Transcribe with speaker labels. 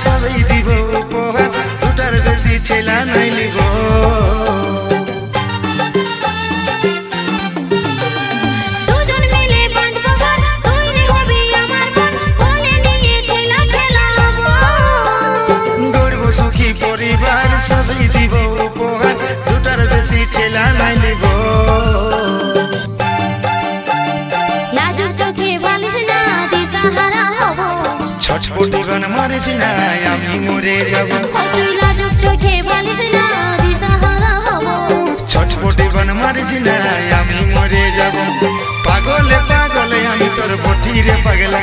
Speaker 1: সবই দিব উপহার, দুটার বেশি ছেলা নাই লিব।
Speaker 2: দুজন মিলে বাঁধবো ঘর, তুই হবি আমার বোন, বলে নিয়ে ছেলা খেলাবো।
Speaker 1: গড়ব সুখী পরিবার, সবই দিব উপহার, দুটার বেশি ছেলা নাই লিব।
Speaker 2: লাজুক চোখে বলিস না দিশাহারা হব,
Speaker 1: ছটপটি গান মারিস না আমি মরে যাব।
Speaker 2: তুই লাজুক চোখে বলিস না দিশাহারা হব,
Speaker 1: ছটপটি গান মারিস না আমি মরে যাব। পাগলে পাগলে আমি তোর বটিরে পাগলা।